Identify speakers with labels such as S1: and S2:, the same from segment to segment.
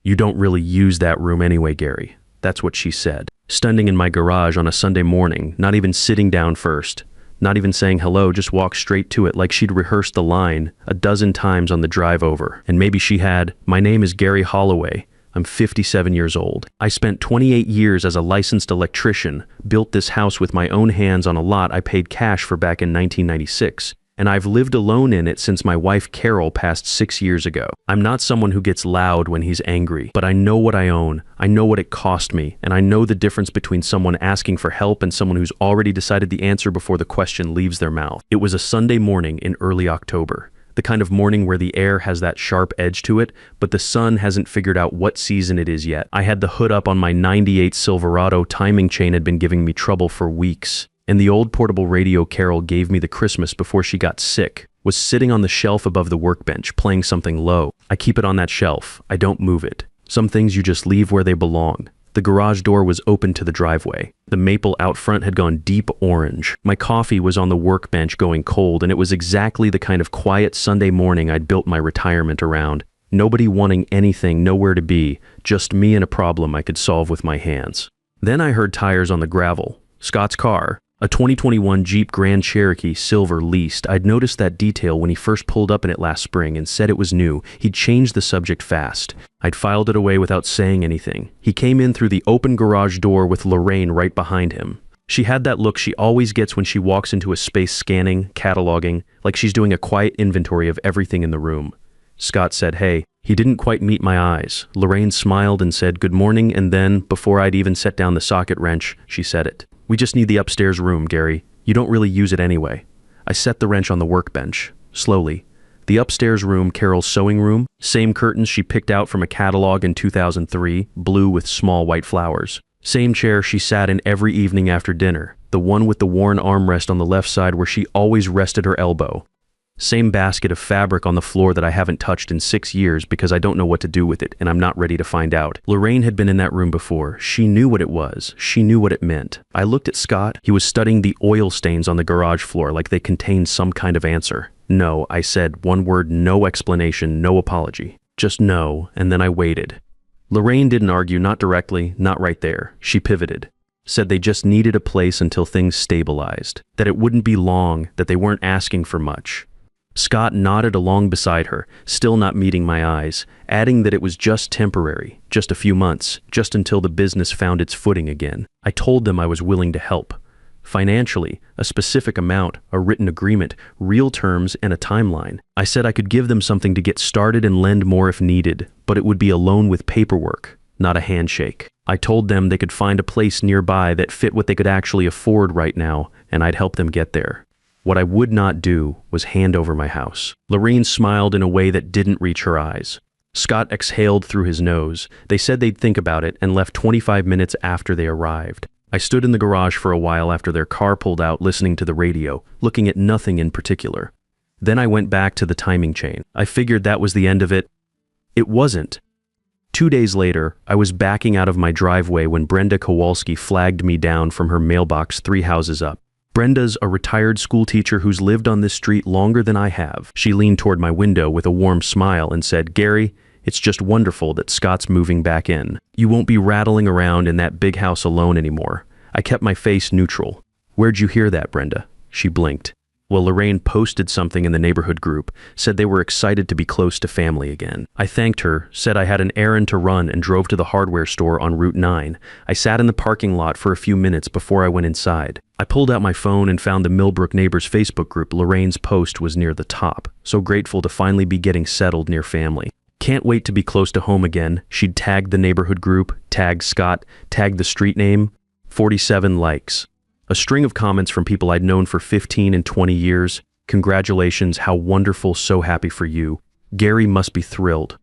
S1: "You don't really use that room anyway, Gary." That's what she said. Standing in my garage on a Sunday morning, not even sitting down first, not even saying hello, just walked straight to it like she'd rehearsed the line a dozen times on the drive over. And maybe she had. "My name is Gary Holloway. I'm 57 years old. I spent 28 years as a licensed electrician, built this house with my own hands on a lot I paid cash for back in 1996. And I've lived alone in it since my wife Carol passed 6 years ago. I'm not someone who gets loud when he's angry, but I know what I own, I know what it cost me, and I know the difference between someone asking for help and someone who's already decided the answer before the question leaves their mouth." It was a Sunday morning in early October, the kind of morning where the air has that sharp edge to it, but the sun hasn't figured out what season it is yet. I had the hood up on my '98 Silverado. Timing chain had been giving me trouble for weeks. And the old portable radio Carol gave me the Christmas before she got sick was sitting on the shelf above the workbench, playing something low. I keep it on that shelf. I don't move it. Some things you just leave where they belong. The garage door was open to the driveway. The maple out front had gone deep orange. My coffee was on the workbench going cold, and it was exactly the kind of quiet Sunday morning I'd built my retirement around. Nobody wanting anything, nowhere to be, just me and a problem I could solve with my hands. Then I heard tires on the gravel. Scott's car. A 2021 Jeep Grand Cherokee Silver leased. I'd noticed that detail when he first pulled up in it last spring and said it was new. He'd changed the subject fast. I'd filed it away without saying anything. He came in through the open garage door with Lorraine right behind him. She had that look she always gets when she walks into a space scanning, cataloging, like she's doing a quiet inventory of everything in the room. Scott said, "Hey." He didn't quite meet my eyes. Lorraine smiled and said, "Good morning," and then, before I'd even set down the socket wrench, she said it. "We just need the upstairs room, Gary. You don't really use it anyway." I set the wrench on the workbench, slowly. The upstairs room, Carol's sewing room, same curtains she picked out from a catalog in 2003, blue with small white flowers. Same chair she sat in every evening after dinner, the one with the worn armrest on the left side where she always rested her elbow. Same basket of fabric on the floor that I haven't touched in 6 years because I don't know what to do with it and I'm not ready to find out. Lorraine had been in that room before. She knew what it was. She knew what it meant. I looked at Scott. He was studying the oil stains on the garage floor like they contained some kind of answer. "No," I said, one word, no explanation, no apology. Just no, and then I waited. Lorraine didn't argue, not directly, not right there. She pivoted. Said they just needed a place until things stabilized. That it wouldn't be long, that they weren't asking for much. Scott nodded along beside her, still not meeting my eyes, adding that it was just temporary, just a few months, just until the business found its footing again. I told them I was willing to help. Financially, a specific amount, a written agreement, real terms, and a timeline. I said I could give them something to get started and lend more if needed, but it would be a loan with paperwork, not a handshake. I told them they could find a place nearby that fit what they could actually afford right now, and I'd help them get there. What I would not do was hand over my house. Lorraine smiled in a way that didn't reach her eyes. Scott exhaled through his nose. They said they'd think about it and left 25 minutes after they arrived. I stood in the garage for a while after their car pulled out, listening to the radio, looking at nothing in particular. Then I went back to the timing chain. I figured that was the end of it. It wasn't. 2 days later, I was backing out of my driveway when Brenda Kowalski flagged me down from her mailbox 3 houses up. Brenda's a retired school teacher who's lived on this street longer than I have. She leaned toward my window with a warm smile and said, "Gary, it's just wonderful that Scott's moving back in. You won't be rattling around in that big house alone anymore." I kept my face neutral. "Where'd you hear that, Brenda?" She blinked. Well, Lorraine posted something in the neighborhood group, said they were excited to be close to family again. I thanked her, said I had an errand to run, and drove to the hardware store on Route 9. I sat in the parking lot for a few minutes before I went inside. I pulled out my phone and found the Millbrook Neighbors Facebook group. Lorraine's post was near the top. So grateful to finally be getting settled near family. Can't wait to be close to home again. She'd tagged the neighborhood group, tagged Scott, tagged the street name. 47 likes. A string of comments from people I'd known for 15 and 20 years. "Congratulations, how wonderful, so happy for you. Gary must be thrilled."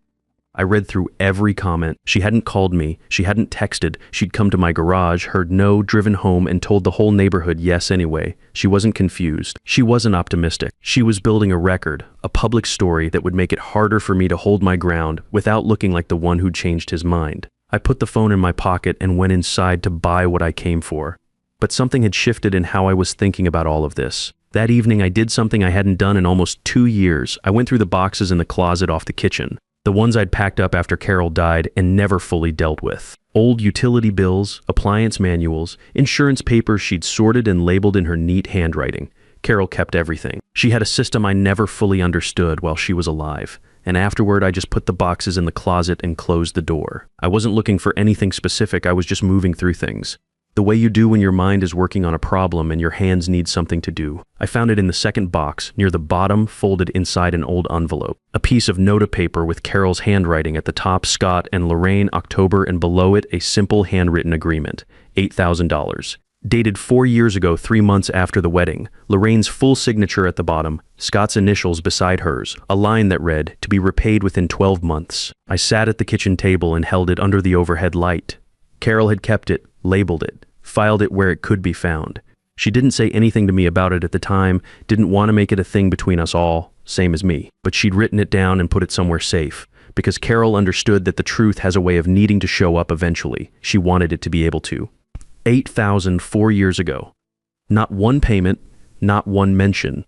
S1: I read through every comment. She hadn't called me, she hadn't texted, she'd come to my garage, heard no, driven home, and told the whole neighborhood yes anyway. She wasn't confused. She wasn't optimistic. She was building a record, a public story that would make it harder for me to hold my ground without looking like the one who'd changed his mind. I put the phone in my pocket and went inside to buy what I came for. But something had shifted in how I was thinking about all of this. That evening I did something I hadn't done in almost 2 years. I went through the boxes in the closet off the kitchen. The ones I'd packed up after Carol died and never fully dealt with. Old utility bills, appliance manuals, insurance papers she'd sorted and labeled in her neat handwriting. Carol kept everything. She had a system I never fully understood while she was alive, and afterward I just put the boxes in the closet and closed the door. I wasn't looking for anything specific, I was just moving through things. The way you do when your mind is working on a problem and your hands need something to do. I found it in the second box, near the bottom, folded inside an old envelope. A piece of nota paper with Carol's handwriting at the top, Scott and Lorraine, October, and below it a simple handwritten agreement, $8,000. Dated 4 years ago, 3 months after the wedding. Lorraine's full signature at the bottom, Scott's initials beside hers, a line that read, to be repaid within 12 months. I sat at the kitchen table and held it under the overhead light. Carol had kept it, labeled it, filed it where it could be found. She didn't say anything to me about it at the time, didn't want to make it a thing between us all, same as me. But she'd written it down and put it somewhere safe, because Carol understood that the truth has a way of needing to show up eventually. She wanted it to be able to. 8,000 4 years ago. Not one payment, not one mention.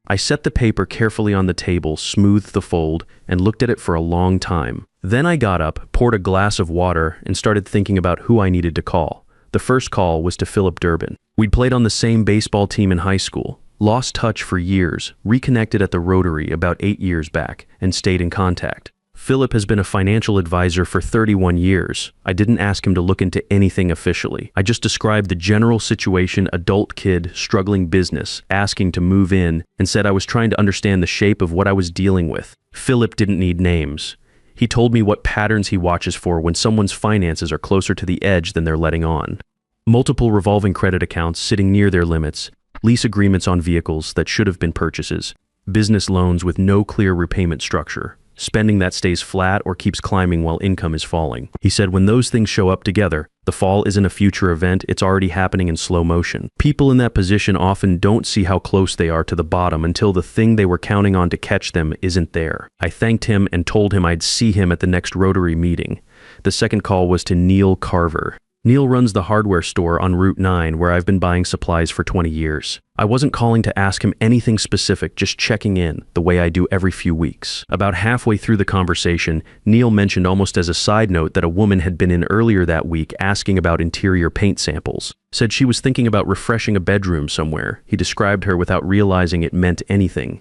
S1: I set the paper carefully on the table, smoothed the fold, and looked at it for a long time. Then I got up, poured a glass of water, and started thinking about who I needed to call. The first call was to Philip Durbin. We'd played on the same baseball team in high school, lost touch for years, reconnected at the Rotary about 8 years back, and stayed in contact. Philip has been a financial advisor for 31 years. I didn't ask him to look into anything officially. I just described the general situation, adult kid, struggling business, asking to move in, and said I was trying to understand the shape of what I was dealing with. Philip didn't need names. He told me what patterns he watches for when someone's finances are closer to the edge than they're letting on. Multiple revolving credit accounts sitting near their limits, lease agreements on vehicles that should have been purchases, business loans with no clear repayment structure, spending that stays flat or keeps climbing while income is falling. He said when those things show up together, the fall isn't a future event, it's already happening in slow motion. People in that position often don't see how close they are to the bottom until the thing they were counting on to catch them isn't there. I thanked him and told him I'd see him at the next Rotary meeting. The second call was to Neil Carver. Neil runs the hardware store on Route 9 where I've been buying supplies for 20 years. I wasn't calling to ask him anything specific, just checking in, the way I do every few weeks. About halfway through the conversation, Neil mentioned almost as a side note that a woman had been in earlier that week asking about interior paint samples. Said she was thinking about refreshing a bedroom somewhere. He described her without realizing it meant anything.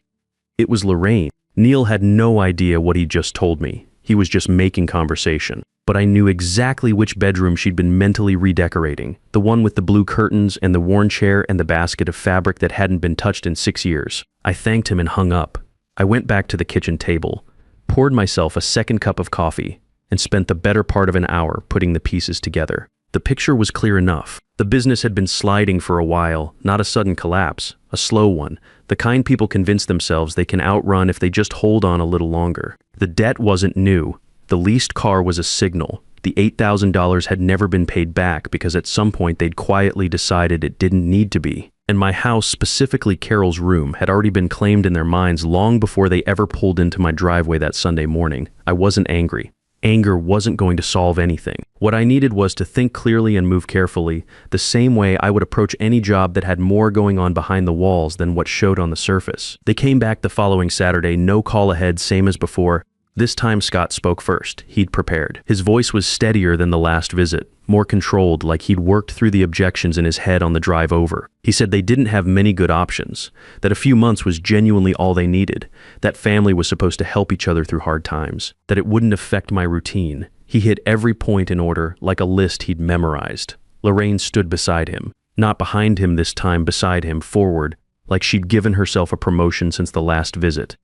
S1: It was Lorraine. Neil had no idea what he'd just told me. He was just making conversation. But I knew exactly which bedroom she'd been mentally redecorating. The one with the blue curtains and the worn chair and the basket of fabric that hadn't been touched in 6 years. I thanked him and hung up. I went back to the kitchen table, poured myself a second cup of coffee, and spent the better part of an hour putting the pieces together. The picture was clear enough. The business had been sliding for a while, not a sudden collapse, a slow one, the kind people convince themselves they can outrun if they just hold on a little longer. The debt wasn't new. The leased car was a signal. The $8,000 had never been paid back because at some point they'd quietly decided it didn't need to be. And my house, specifically Carol's room, had already been claimed in their minds long before they ever pulled into my driveway that Sunday morning. I wasn't angry. Anger wasn't going to solve anything. What I needed was to think clearly and move carefully, the same way I would approach any job that had more going on behind the walls than what showed on the surface. They came back the following Saturday, no call ahead, same as before. This time Scott spoke first. He'd prepared. His voice was steadier than the last visit, more controlled, like he'd worked through the objections in his head on the drive over. He said they didn't have many good options, that a few months was genuinely all they needed, that family was supposed to help each other through hard times, that it wouldn't affect my routine. He hit every point in order, like a list he'd memorized. Lorraine stood beside him, not behind him this time, beside him, forward, like she'd given herself a promotion since the last visit.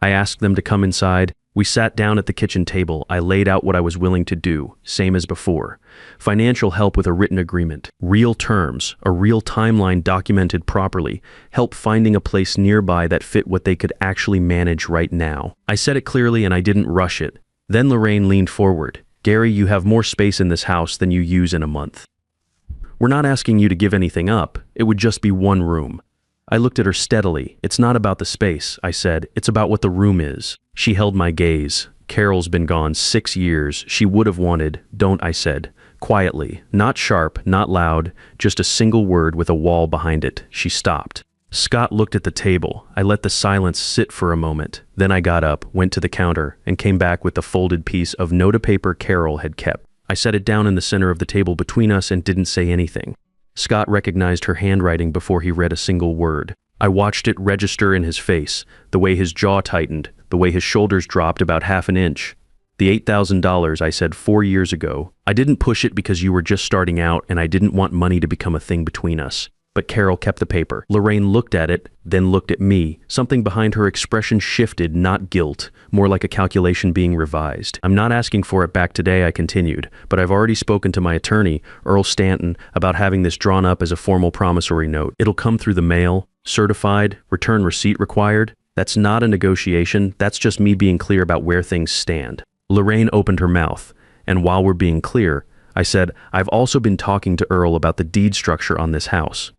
S1: I asked them to come inside. We sat down at the kitchen table. I laid out what I was willing to do, same as before. Financial help with a written agreement, real terms, a real timeline documented properly, help finding a place nearby that fit what they could actually manage right now. I said it clearly and I didn't rush it. Then Lorraine leaned forward. Gary, you have more space in this house than you use in a month. We're not asking you to give anything up. It would just be one room. I looked at her steadily. It's not about the space, I said. It's about what the room is. She held my gaze. Carol's been gone 6 years. She would have wanted, don't, I said. Quietly, not sharp, not loud, just a single word with a wall behind it. She stopped. Scott looked at the table. I let the silence sit for a moment. Then I got up, went to the counter, and came back with the folded piece of note-a-paper Carol had kept. I set it down in the center of the table between us and didn't say anything. Scott recognized her handwriting before he read a single word. I watched it register in his face, the way his jaw tightened, the way his shoulders dropped about half an inch. The $8,000 I said 4 years ago. I didn't push it because you were just starting out and I didn't want money to become a thing between us. But Carol kept the paper. Lorraine looked at it, then looked at me. Something behind her expression shifted, not guilt, more like a calculation being revised. I'm not asking for it back today, I continued, but I've already spoken to my attorney, Earl Stanton, about having this drawn up as a formal promissory note. It'll come through the mail, certified, return receipt required. That's not a negotiation, that's just me being clear about where things stand. Lorraine opened her mouth, and while we're being clear, I said, I've also been talking to Earl about the deed structure on this house,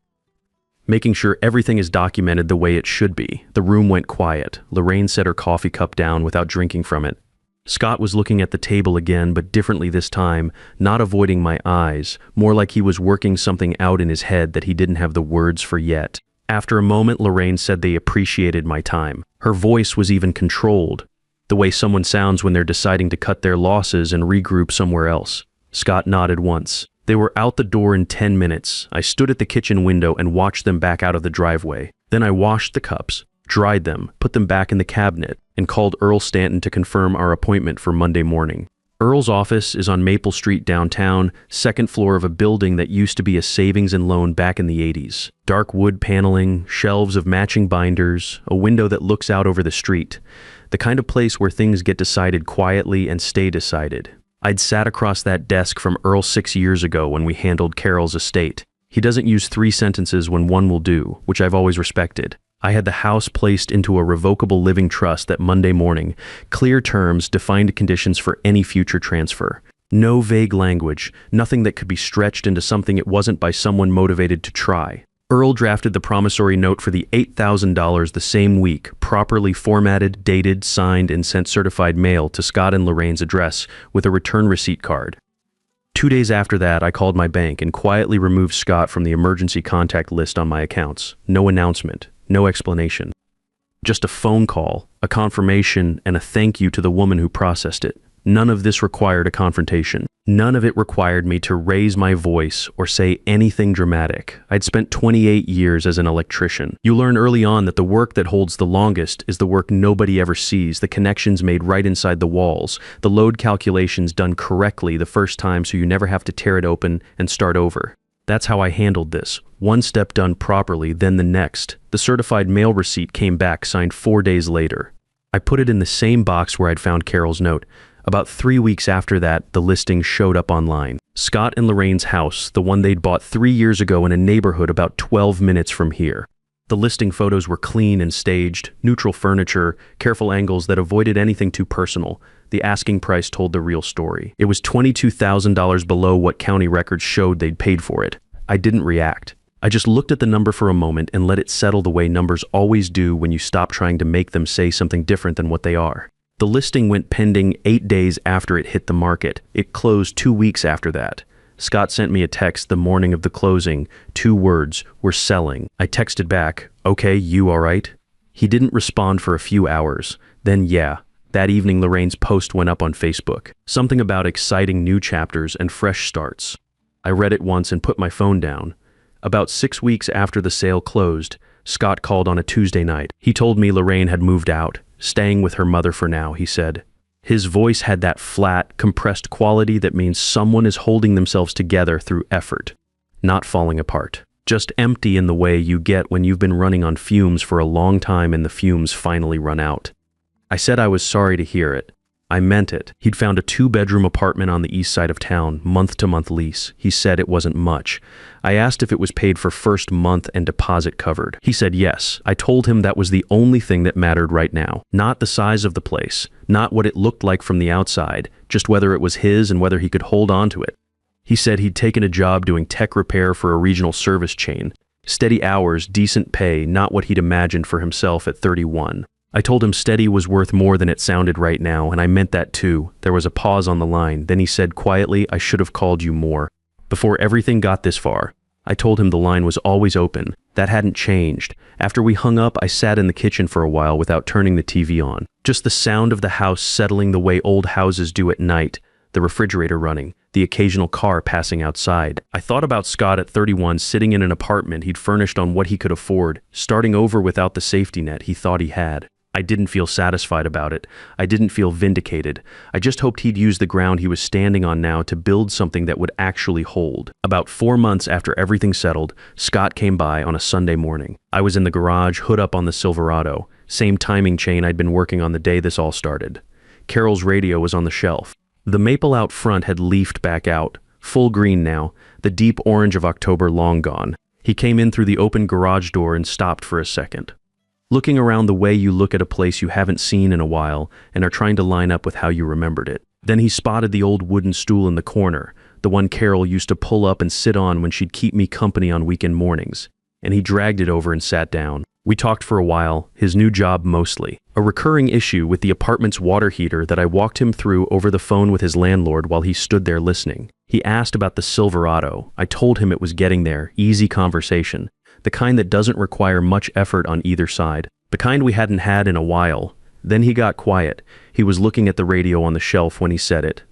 S1: making sure everything is documented the way it should be. The room went quiet. Lorraine set her coffee cup down without drinking from it. Scott was looking at the table again, but differently this time, not avoiding my eyes, more like he was working something out in his head that he didn't have the words for yet. After a moment, Lorraine said they appreciated my time. Her voice was even controlled, the way someone sounds when they're deciding to cut their losses and regroup somewhere else. Scott nodded once. They were out the door in 10 minutes. I stood at the kitchen window and watched them back out of the driveway. Then I washed the cups, dried them, put them back in the cabinet, and called Earl Stanton to confirm our appointment for Monday morning. Earl's office is on Maple Street downtown, second floor of a building that used to be a savings and loan back in the 80s. Dark wood paneling, shelves of matching binders, a window that looks out over the street. The kind of place where things get decided quietly and stay decided. I'd sat across that desk from Earl 6 years ago when we handled Carol's estate. He doesn't use 3 sentences when one will do, which I've always respected. I had the house placed into a revocable living trust that Monday morning, clear terms, defined conditions for any future transfer. No vague language, nothing that could be stretched into something it wasn't by someone motivated to try. Earl drafted the promissory note for the $8,000 the same week, properly formatted, dated, signed, and sent certified mail to Scott and Lorraine's address with a return receipt card. 2 days after that, I called my bank and quietly removed Scott from the emergency contact list on my accounts. No announcement, no explanation. Just a phone call, a confirmation, and a thank you to the woman who processed it. None of this required a confrontation. None of it required me to raise my voice or say anything dramatic. I'd spent 28 years as an electrician. You learn early on that the work that holds the longest is the work nobody ever sees, the connections made right inside the walls, the load calculations done correctly the first time so you never have to tear it open and start over. That's how I handled this. One step done properly, then the next. The certified mail receipt came back, signed 4 days later. I put it in the same box where I'd found Carol's note. About 3 weeks after that, the listing showed up online. Scott and Lorraine's house, the one they'd bought 3 years ago in a neighborhood about 12 minutes from here. The listing photos were clean and staged, neutral furniture, careful angles that avoided anything too personal. The asking price told the real story. It was $22,000 below what county records showed they'd paid for it. I didn't react. I just looked at the number for a moment and let it settle the way numbers always do when you stop trying to make them say something different than what they are. The listing went pending 8 days after it hit the market. It closed 2 weeks after that. Scott sent me a text the morning of the closing. 2 words, "We're selling." I texted back, "Okay, you all right?" He didn't respond for a few hours. Then that evening Lorraine's post went up on Facebook. Something about exciting new chapters and fresh starts. I read it once and put my phone down. About 6 weeks after the sale closed, Scott called on a Tuesday night. He told me Lorraine had moved out. Staying with her mother for now, he said. His voice had that flat, compressed quality that means someone is holding themselves together through effort, not falling apart. Just empty in the way you get when you've been running on fumes for a long time and the fumes finally run out. I said I was sorry to hear it. I meant it. He'd found a 2-bedroom apartment on the east side of town, month-to-month lease. He said it wasn't much. I asked if it was paid for first month and deposit covered. He said yes. I told him that was the only thing that mattered right now. Not the size of the place, not what it looked like from the outside, just whether it was his and whether he could hold on to it. He said he'd taken a job doing tech repair for a regional service chain. Steady hours, decent pay, not what he'd imagined for himself at 31. I told him steady was worth more than it sounded right now, and I meant that too. There was a pause on the line. Then he said quietly, "I should have called you more." Before everything got this far, I told him the line was always open, That hadn't changed. After we hung up, I sat in the kitchen for a while without turning the TV on. Just the sound of the house settling the way old houses do at night, the refrigerator running, the occasional car passing outside. I thought about Scott at 31 sitting in an apartment he'd furnished on what he could afford, starting over without the safety net he thought he had. I didn't feel satisfied about it. I didn't feel vindicated. I just hoped he'd use the ground he was standing on now to build something that would actually hold. About 4 months after everything settled, Scott came by on a Sunday morning. I was in the garage, hood up on the Silverado, same timing chain I'd been working on the day this all started. Carol's radio was on the shelf. The maple out front had leafed back out, full green now, the deep orange of October long gone. He came in through the open garage door and stopped for a second. Looking around the way you look at a place you haven't seen in a while and are trying to line up with how you remembered it. Then he spotted the old wooden stool in the corner, the one Carol used to pull up and sit on when she'd keep me company on weekend mornings, and he dragged it over and sat down. We talked for a while, his new job mostly. A recurring issue with the apartment's water heater that I walked him through over the phone with his landlord while he stood there listening. He asked about the Silverado. I told him it was getting there, easy conversation. The kind that doesn't require much effort on either side. The kind we hadn't had in a while. Then he got quiet. He was looking at the radio on the shelf when he said it.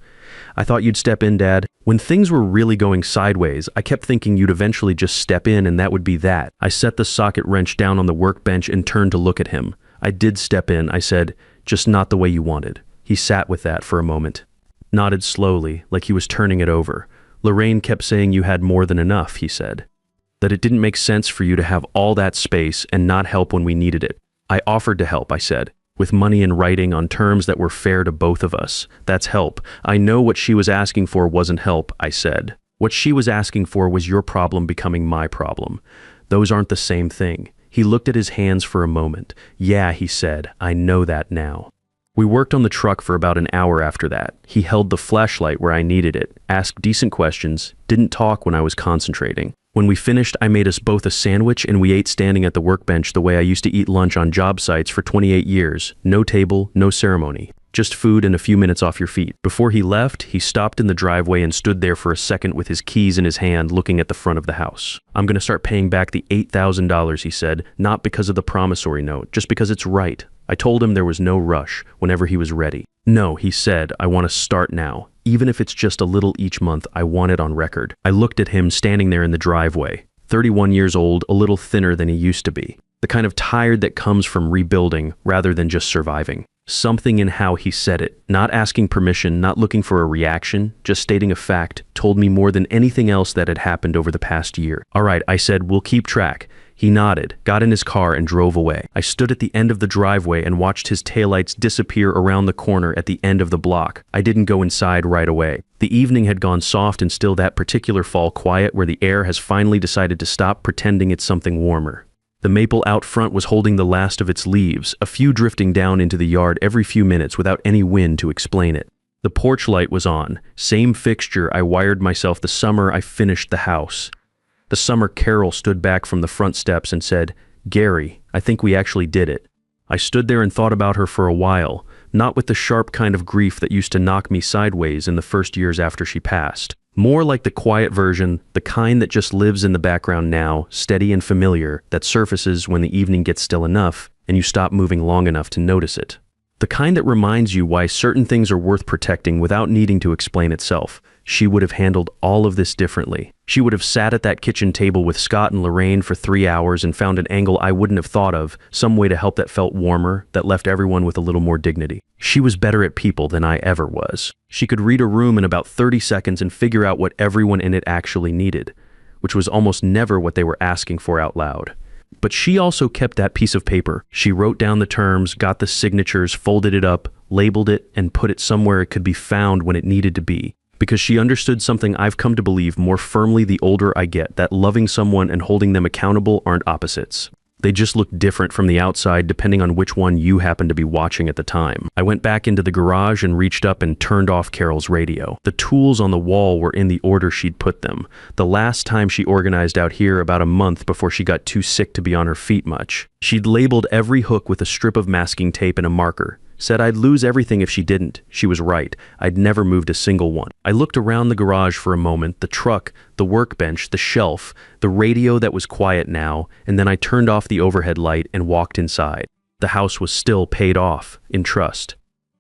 S1: I thought you'd step in, Dad. When things were really going sideways, I kept thinking you'd eventually just step in and that would be that. I set the socket wrench down on the workbench and turned to look at him. I did step in, I said, just not the way you wanted. He sat with that for a moment. Nodded slowly, like he was turning it over. Lorraine kept saying you had more than enough, he said. That it didn't make sense for you to have all that space and not help when we needed it. I offered to help, I said, with money in writing on terms that were fair to both of us. That's help. I know what she was asking for wasn't help, I said. What she was asking for was your problem becoming my problem. Those aren't the same thing. He looked at his hands for a moment. Yeah, he said, I know that now. We worked on the truck for about an hour after that. He held the flashlight where I needed it, asked decent questions, didn't talk when I was concentrating. When we finished, I made us both a sandwich and we ate standing at the workbench the way I used to eat lunch on job sites for 28 years. No table, no ceremony. Just food and a few minutes off your feet. Before he left, he stopped in the driveway and stood there for a second with his keys in his hand looking at the front of the house. I'm going to start paying back the $8,000, he said, not because of the promissory note, just because it's right. I told him there was no rush, whenever he was ready. No, he said, I want to start now. Even if it's just a little each month, I want it on record. I looked at him standing there in the driveway, 31 years old, a little thinner than he used to be. The kind of tired that comes from rebuilding rather than just surviving. Something in how he said it, not asking permission, not looking for a reaction, just stating a fact, told me more than anything else that had happened over the past year. All right, I said, we'll keep track. He nodded, got in his car and drove away. I stood at the end of the driveway and watched his taillights disappear around the corner at the end of the block. I didn't go inside right away. The evening had gone soft and still that particular fall quiet where the air has finally decided to stop pretending it's something warmer. The maple out front was holding the last of its leaves, a few drifting down into the yard every few minutes without any wind to explain it. The porch light was on, same fixture I wired myself the summer I finished the house. The summer Carol stood back from the front steps and said, Gary, I think we actually did it. I stood there and thought about her for a while, not with the sharp kind of grief that used to knock me sideways in the first years after she passed. More like the quiet version, the kind that just lives in the background now, steady and familiar, that surfaces when the evening gets still enough and you stop moving long enough to notice it. The kind that reminds you why certain things are worth protecting without needing to explain itself. She would have handled all of this differently. She would have sat at that kitchen table with Scott and Lorraine for 3 hours and found an angle I wouldn't have thought of, some way to help that felt warmer, that left everyone with a little more dignity. She was better at people than I ever was. She could read a room in about 30 seconds and figure out what everyone in it actually needed, which was almost never what they were asking for out loud. But she also kept that piece of paper. She wrote down the terms, got the signatures, folded it up, labeled it, and put it somewhere it could be found when it needed to be. Because she understood something I've come to believe more firmly the older I get, that loving someone and holding them accountable aren't opposites. They just look different from the outside depending on which one you happen to be watching at the time. I went back into the garage and reached up and turned off Carol's radio. The tools on the wall were in the order she'd put them. The last time she organized out here about a month before she got too sick to be on her feet much. She'd labeled every hook with a strip of masking tape and a marker. Said I'd lose everything if she didn't. She was right. I'd never moved a single one. I looked around the garage for a moment, the truck, the workbench, the shelf, the radio that was quiet now, and then I turned off the overhead light and walked inside. The house was still paid off, in trust,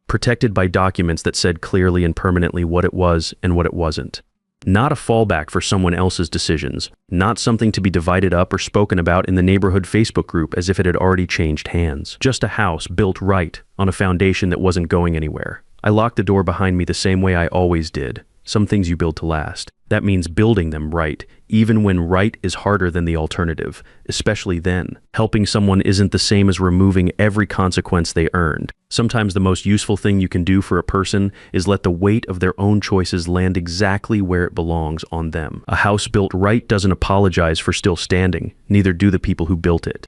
S1: protected by documents that said clearly and permanently what it was and what it wasn't. Not a fallback for someone else's decisions, not something to be divided up or spoken about in the neighborhood Facebook group as if it had already changed hands. Just a house built right on a foundation that wasn't going anywhere. I locked the door behind me the same way I always did. Some things you build to last. That means building them right, even when right is harder than the alternative, especially then. Helping someone isn't the same as removing every consequence they earned. Sometimes the most useful thing you can do for a person is let the weight of their own choices land exactly where it belongs on them. A house built right doesn't apologize for still standing, neither do the people who built it.